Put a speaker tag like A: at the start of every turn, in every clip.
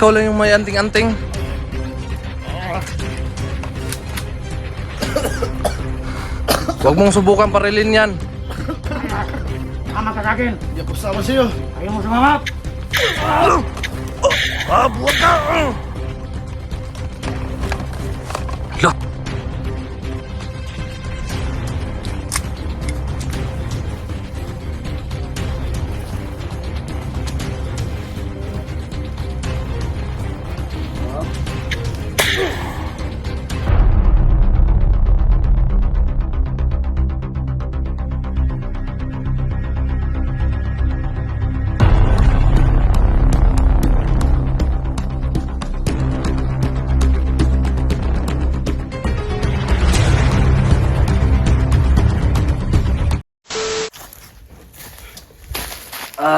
A: ikaw lang yung may anting-anting. Huwag mong subukan parilin yan.
B: Sama ka sa akin.
C: Hindi ako sama sa'yo.
B: Ayaw mo sumama.
A: Buwag ka! Lah!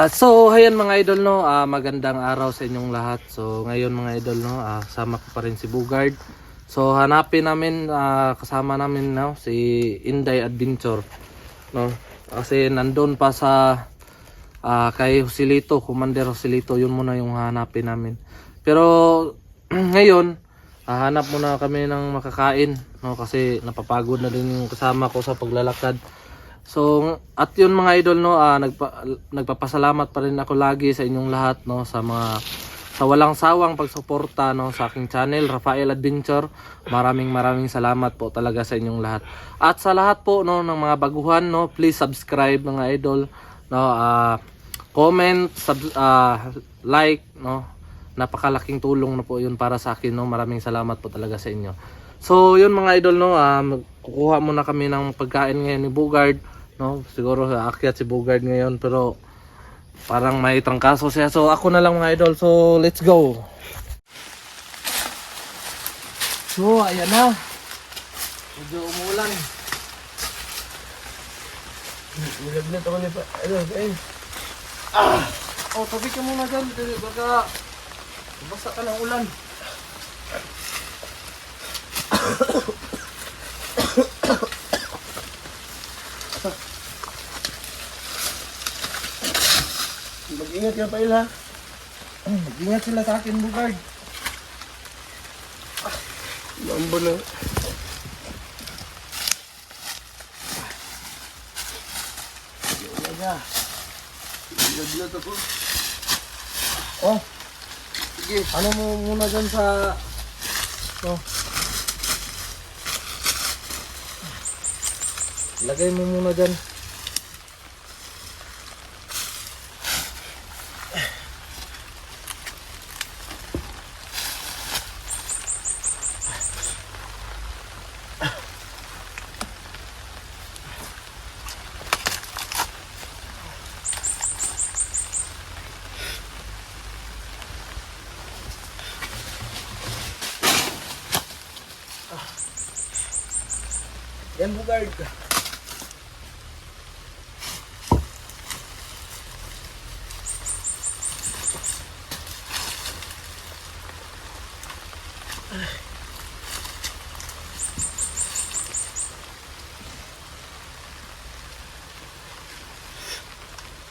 A: So ayan mga idol no, magandang araw sa inyong lahat. So ngayon mga idol no, kasama ko pa rin si Bugard. So hanapin namin, kasama namin no, si Inday Adventure no. Kasi nandun pa sa kay Joselito, Commander Joselito, yun muna yung hanapin namin. Pero ngayon hanap muna kami ng makakain no, kasi napapagod na din yung kasama ko sa paglalakad. So at yun mga idol no, nagpapasalamat pa rin ako lagi sa inyong lahat no, sa walang sawang pagsuporta no sa aking channel Rafael Adventure. Maraming salamat po talaga sa inyong lahat. At sa lahat po no ng mga baguhan no, please subscribe mga idol no, comment, like no. Napakalaking tulong na po yun para sa akin no. Maraming salamat po talaga sa inyo. So yun mga idol no, kukuha muna kami ng pagkain ngayon ni Bugard no. Siguro aakyat si Bugard ngayon pero parang may trangkaso siya. So ako na lang mga idol. So let's go. So ayan na. Medyo umulan.
C: Nilagnan ako niya pa. Ano, ayun.
A: Oh, tabi ka muna dyan. Baka basa ka ng ulan.
C: Mag-ingat ka pa il ha.
A: Mag-ingat sila sa akin Bugard.
C: Mambo na.
A: Ilaga.
C: Nilagnan ako.
A: Oh. Sige, ano mo muna dyan sa lagay mo muna dyan. Yan Bugard.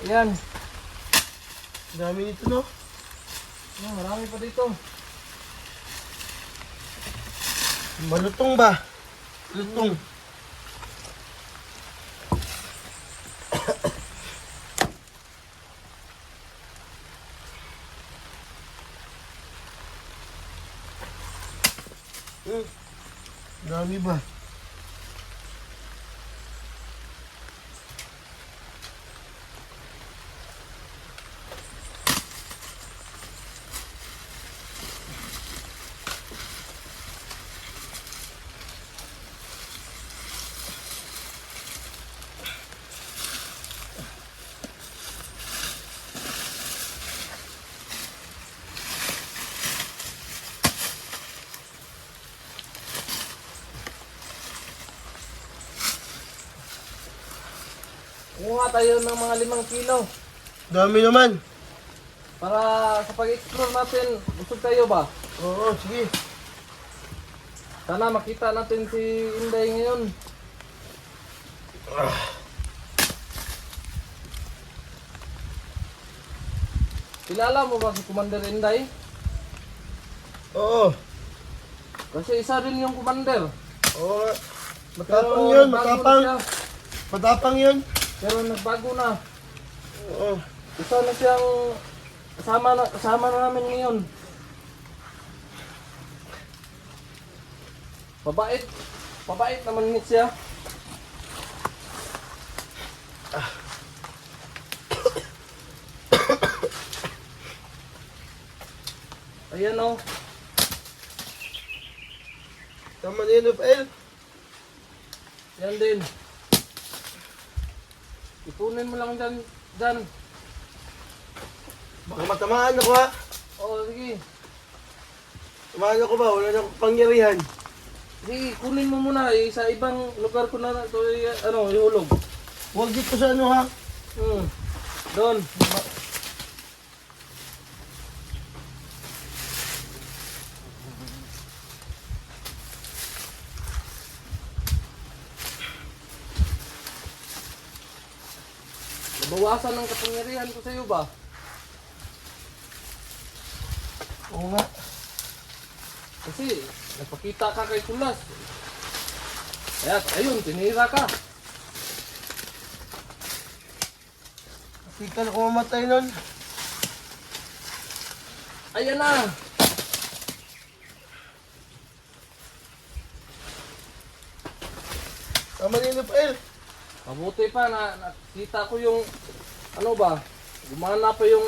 A: Yan.
C: Dami nito no.
A: Yan, marami pa dito.
C: Malutong ba? Lutong. Dami ba?
A: Kumuha tayo ng mga 5 kilo.
C: Dami naman.
A: Para sa pag-explore natin, busog tayo ba?
C: Oo, sige.
A: Sana makita natin si Inday ngayon. Kilala mo ba si Commander Inday?
C: Oo.
A: Kasi isa rin yung commander.
C: Oo nga.
A: Pero
C: Matapang yun,
A: nagbago
C: matapang.
A: na siya.
C: Matapang yun.
A: Pero nagbago na.
C: Oo.
A: Isa na siyang kasama na namin ngayon. Mabait. Mabait naman siya. Ayan o.
C: Tama na yun, Rafael.
A: Yan din. Ipunin mo lang dyan.
C: Baka matamaan ako ha.
A: Oo, sige.
C: Tamaan ako ba? Wala na akong pangyarihan.
A: Sige, kunin mo muna. Sa ibang lugar ko na ito ihulog.
C: Huwag dito sa ano ha.
A: Doon. Nabawasan ng kapangyarihan ko sa iyo ba?
C: Oo nga.
A: Kasi nagpakita ka kay Kulas. Kaya ayun, tinira ka.
C: Nakita na ko mamatay nun.
A: Ayan na.
C: Tama na yun, Rafael.
A: Mabuti pa na nakita ko yung ano ba? Gumana pa yung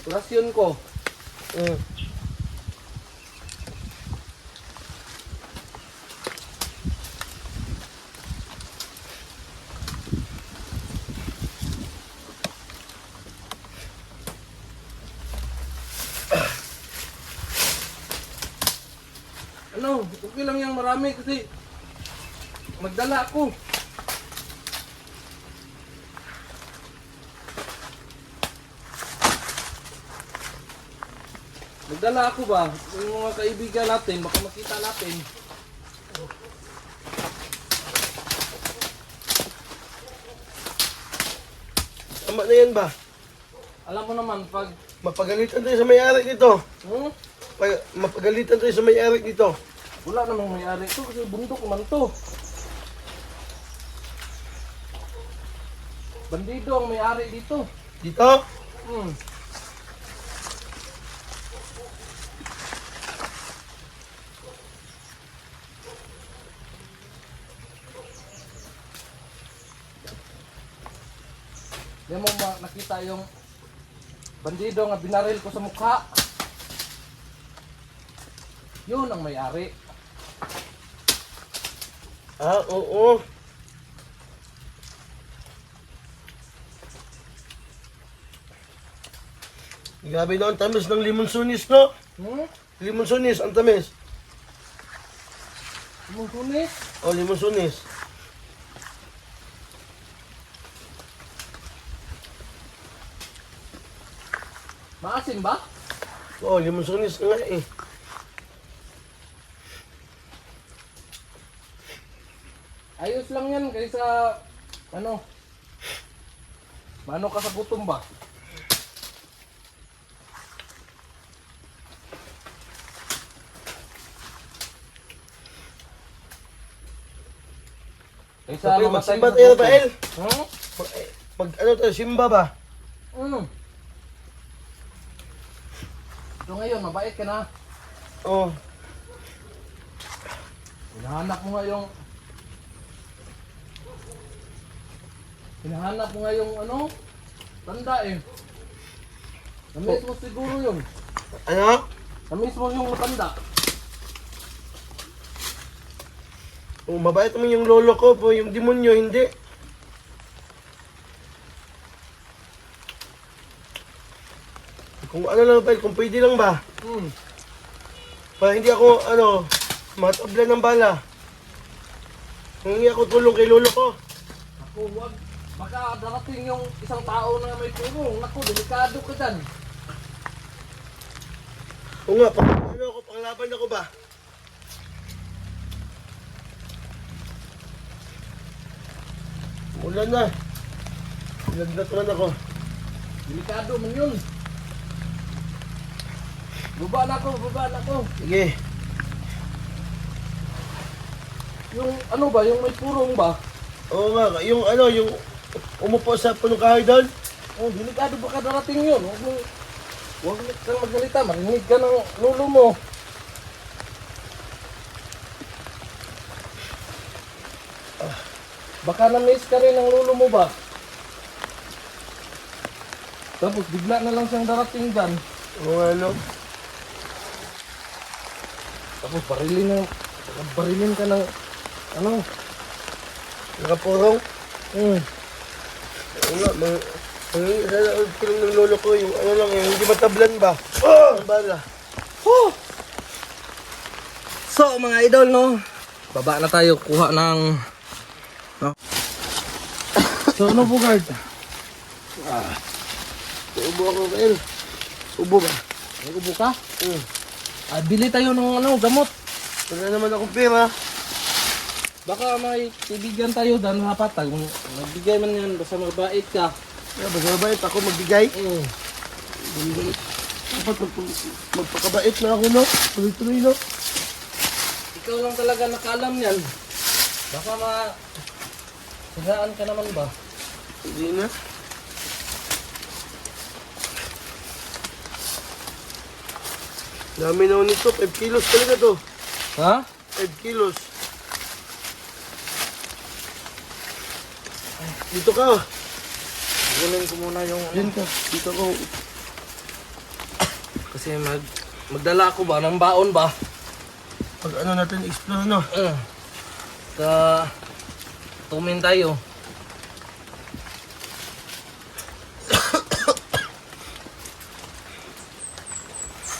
A: orasyon ko. Ano, okay lang yung marami kasi magdala ako. Magdala ako ba? Yung mga kaibigan natin, baka makita natin.
C: Tama na yan ba?
A: Alam mo naman, pag...
C: Mapagalitan tayo sa may-ari dito.
A: Hmm?
C: Mapagalitan tayo sa may-ari dito.
A: Wala namang may-ari ito kasi bundok naman to. Bandido ang may-ari dito.
C: Dito?
A: Hmm. Yan mo nakita yung bandido nga binaril ko sa mukha. Yun ang may-ari.
C: Ah, oo. Grabe na ang tamis ng limon sunis, no?
A: Hmm?
C: Limon sunis, ang tamis.
A: Musunis?
C: Oh, limon sunis.
A: Maasim ba?
C: Oh, limon sunis nga eh.
A: Ayos lang yan kaysa ano? Mano ka sa gutom ba? Kaysa
C: Okay,
A: mamatay
C: magsimba
A: ka sa
C: tayo,
A: gutom.
C: Rafael.
A: Hmm?
C: Ano tayo, simba ba?
A: So ngayon, mabait ka na.
C: Oh,
A: Hinahanap mo nga yung... Hinahanap mo nga yung ano? Tanda eh. Namiss mo siguro yun.
C: ano?
A: Namiss mo yung matanda.
C: Oh, mabait naman yung lolo ko po, yung demonyo, hindi. Kung ano lang, Rafael, kung pwede lang ba? Para hindi ako, matablan ng bala. Hingi ako tulong kay lolo ko.
A: Ako, wag. Baka darating yung isang tao na may tulong. Naku, delikado ka dyan.
C: Oo nga, panglaban ako ba? Ulan na. Lagnat naman ako.
A: Delikado man yun. Baba na ako, baba na ako.
C: Sige.
A: Yung ano ba, yung may purong ba?
C: Oo nga, yung ano, yung umupo sa punong kahoy doon.
A: Oh, delikado baka darating yun. Huwag kang magsalita, marinig ka ng lulo mo. Baka na-miss ka rin ng lulo mo ba? Tapos bigla na lang siyang darating dyan.
C: Oo ano.
A: Tapos barilin ka ng ano?
C: Nakapurong.
A: Hmm.
C: Oo nga, sana tulong ng lolo ko, yung ano lang, yung hindi matablan ba? Oh! Ang bala.
A: Oh! So mga idol no, baba na tayo kuha ng no? So ano Bugard?
C: Ubo ako, Kael. Ubo ba?
A: May ubo ka? Bili tayo ng ano, gamot.
C: Wala naman akong pera.
A: Baka may kaibigan tayo dahil napatag. Nagbigay man yan, basta mabait ka.
C: Basta mabait ako magbigay.
A: Mm.
C: Dapat magpakabait na ako, no? Tuloy-tuloy, no?
A: Ikaw lang talaga nakaalam yan. Baka sigaan ka naman ba?
C: Hindi na. Dami na nito. 5 kilos talaga to.
A: Ha?
C: 5 kilos. Dito ka.
A: Kunin ko muna yung
C: Diyan ka. Dito ko.
A: kasi magdala ako ba ng baon ba?
C: Pag ano natin, explore, no?
A: Tumin tayo.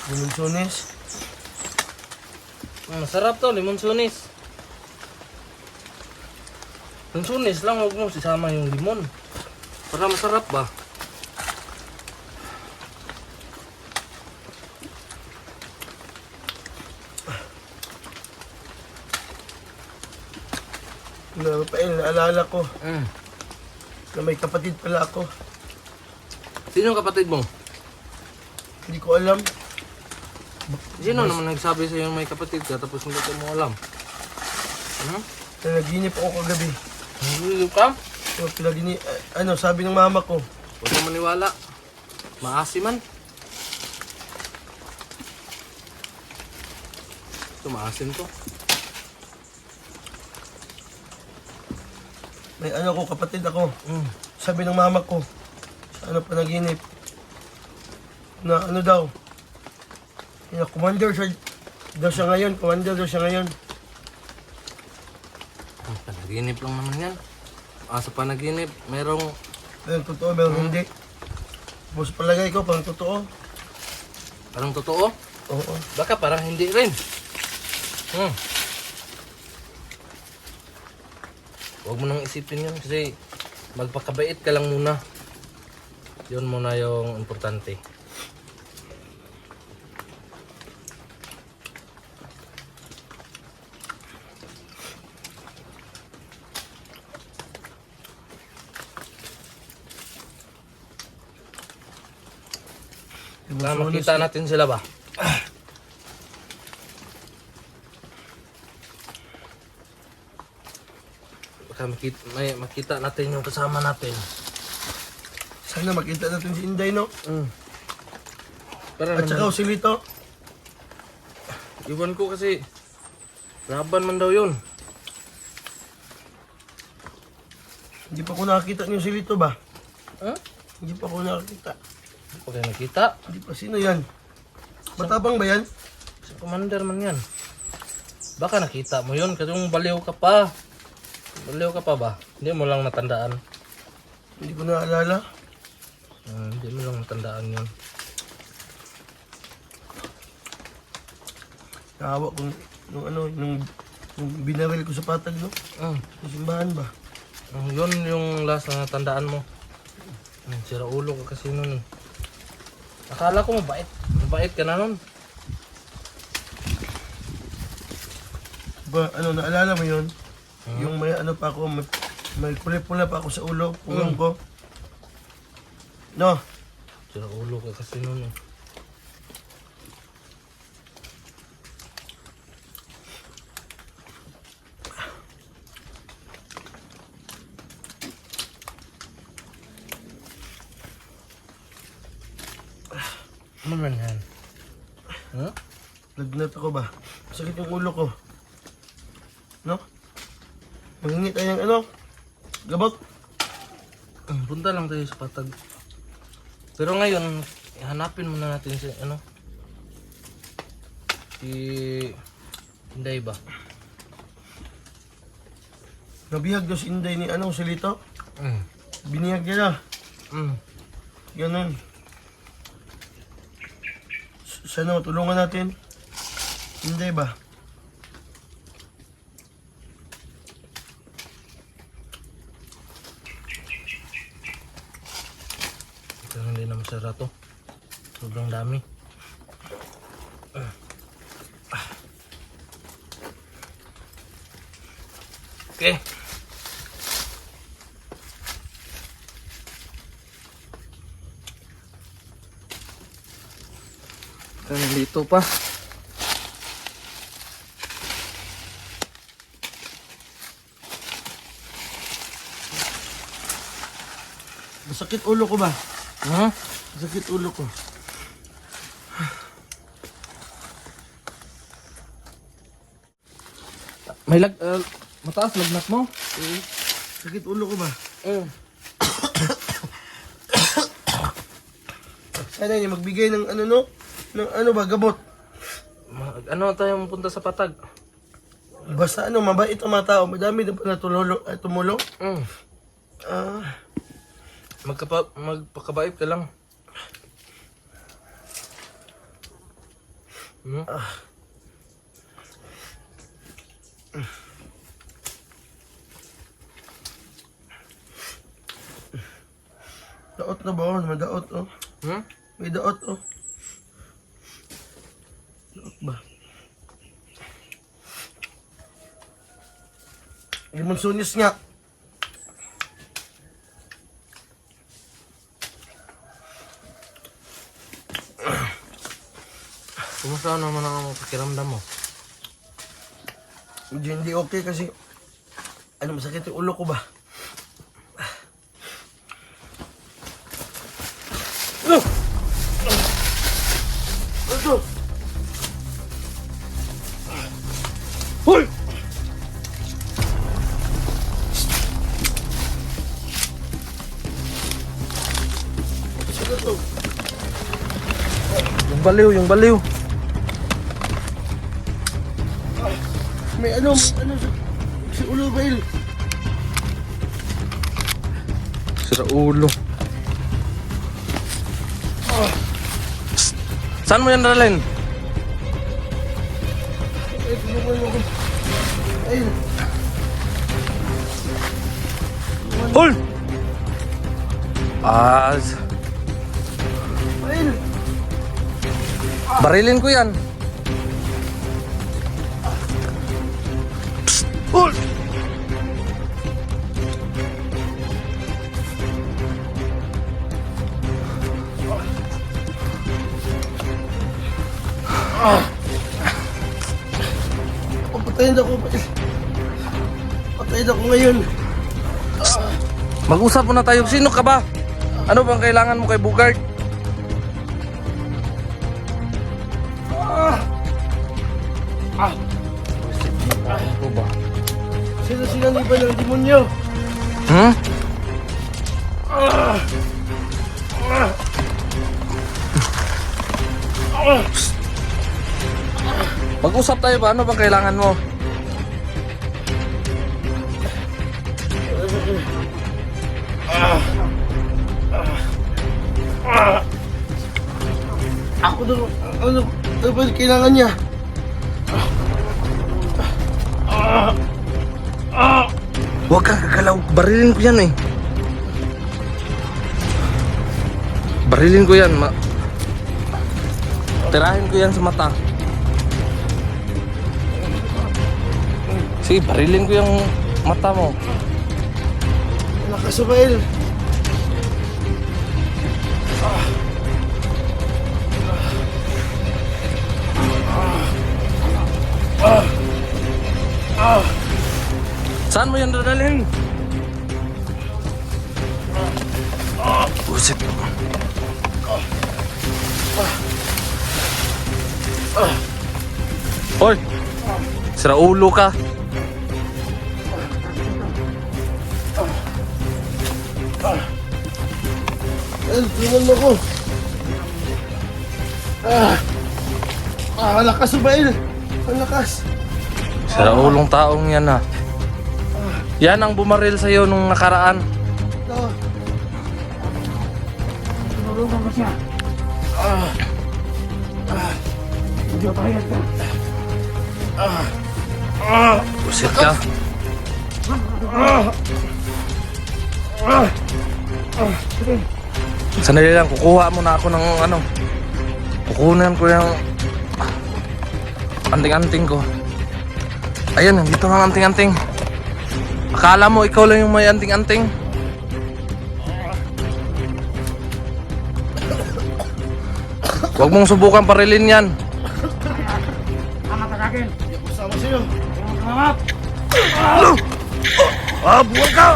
C: Dimensiones.
A: Masarap to, limon sunis. Limon sunis lang, huwag mo sisama yung limon. Para masarap ba?
C: Naalala ko na may kapatid pala ako.
A: Sino yung kapatid mo?
C: Hindi ko alam.
A: Sino naman nagsabi sa'yo may kapatid ka tapos hindi ko mo alam?
C: Nanaginip ako kagabi.
A: Nahihilo ka?
C: Ano, sabi ng mama ko.
A: Huwag ka maniwala. Maasi man. Ito, maasim to.
C: May ano ko, kapatid ako. Sabi ng mama ko. Ano panaginip. Na ano daw. Commander siya ngayon. Commander daw siya ngayon.
A: Panaginip lang naman yan. Sa panaginip, merong...
C: Pero totoo, meron hindi. Tapos palagay ko, parang totoo.
A: Parang totoo.
C: Oo.
A: Baka parang hindi rin. Huwag mo nang isipin yun kasi magpakabait ka lang muna. Yun muna yung importante. Baka makita natin sila ba? Baka makita natin yung kasama natin.
C: Sana makita natin si Inday, no?
A: Para
C: At saka
A: naman,
C: si Lito.
A: iwan ko kasi laban man daw yun.
C: Hindi pa ko nakakita niyo si Lito ba?
A: Ha?
C: Hindi pa ko nakakita.
A: Huwag kayo nakita.
C: Hindi pa. Sino yan? Matapang ba yan?
A: Si commander man yan. Baka nakita mo yun kasi yung baliw ka pa. Baliw ka pa ba? Hindi mo lang natandaan.
C: Hindi ko naalala.
A: Hindi mo lang natandaan yun.
C: Nakawa ko nung binaril ko sa patag, no? Sa simbahan ba?
A: Yun yung last na natandaan mo. Sira ulo ka kasi nun. Akala ko mabait. Mabait ka na nun.
C: Ba, ano, naalala mo yun? Yung may ano pa ako, may pula pa ako sa ulo, pulong ko. No?
A: Sira ulo ka kasi nun. Ano man yan? Huh?
C: Lagnat ako ba? Sakit yung ulo ko. No? Manghingi tayo ng ano? Gabot?
A: Punta lang tayo sa patag. Pero ngayon, hanapin muna natin si ano? Si Inday ba?
C: Nabihag daw si Inday ni ano, si Lito? Binihag niya na. Ganun. Sana tulungan natin. Inday ba?
A: Ito hindi na masara to. Sobrang dami. Okay. Nandito pa.
C: Masakit ulo ko ba?
A: Huh?
C: Masakit ulo ko.
A: May mataas lagnat mo?
C: Sakit ulo ko ba? Sana niya magbigay ng ano no? Ng ano ba, gabot.
A: Ano tayo mapunta sa patag?
C: Basta ano, mabait ang mga tao. Madami na pa tumulong.
A: Magpakabait ka lang.
C: Daot na ba? May daot oh. May daot oh. Daot ba? Limon sunis nga.
A: Kumusta naman ang pakiramdam mo?
C: Hindi okay kasi ano, masakit yung ulo ko ba? Ano? Hoy! Sino to?
A: Yung baliw, yung baliw.
C: May ano si ulo ba il?
A: Sira ulo. Saan mo yan dalhin?
C: Ay, tulungan mo ako. Ay,
A: Hol!
C: ay,
A: Barilin ko yan.
C: Hol! Patayin ako. Patayin ako ngayon.
A: Mag-usap muna tayo. Sino ka ba? Ano bang kailangan mo kay Bugard? Ano ba?
C: Sino sinaniban ng demonyo?
A: Hmm? Mag-usap tayo ba? Ano bang kailangan mo?
C: Ako daw, ano ba kailangan niya?
A: Huwag kang gagalaw. Barilin ko yan eh. Barilin ko yan. Tirahin ko yan sa mata. Sige, barilin ko yung mata mo.
C: Nakasubail.
A: Saan mo yan dadalhin? Buset. Hoy! Sira ulo ka.
C: Tingnan mo ko. Lakas ba El? Ang lakas.
A: Sira ulong taong yan ha. Yan ang bumaril sa'yo nung nakaraan.
C: Ito.
B: Tinulungan ko siya. Hindi ko pahiyat ka.
A: Busit ka. Sandali lang, kukuha muna ako ng ano. Kukunan ko yung anting-anting ko. Ayan, dito ang anting-anting. Akala mo ikaw lang yung may anting-anting. Huwag mong subukan parilin yan.
B: Tama ka sa akin.
C: Hindi ako sama sa'yo.
B: Huwag mo sumama.
A: Buwag ka!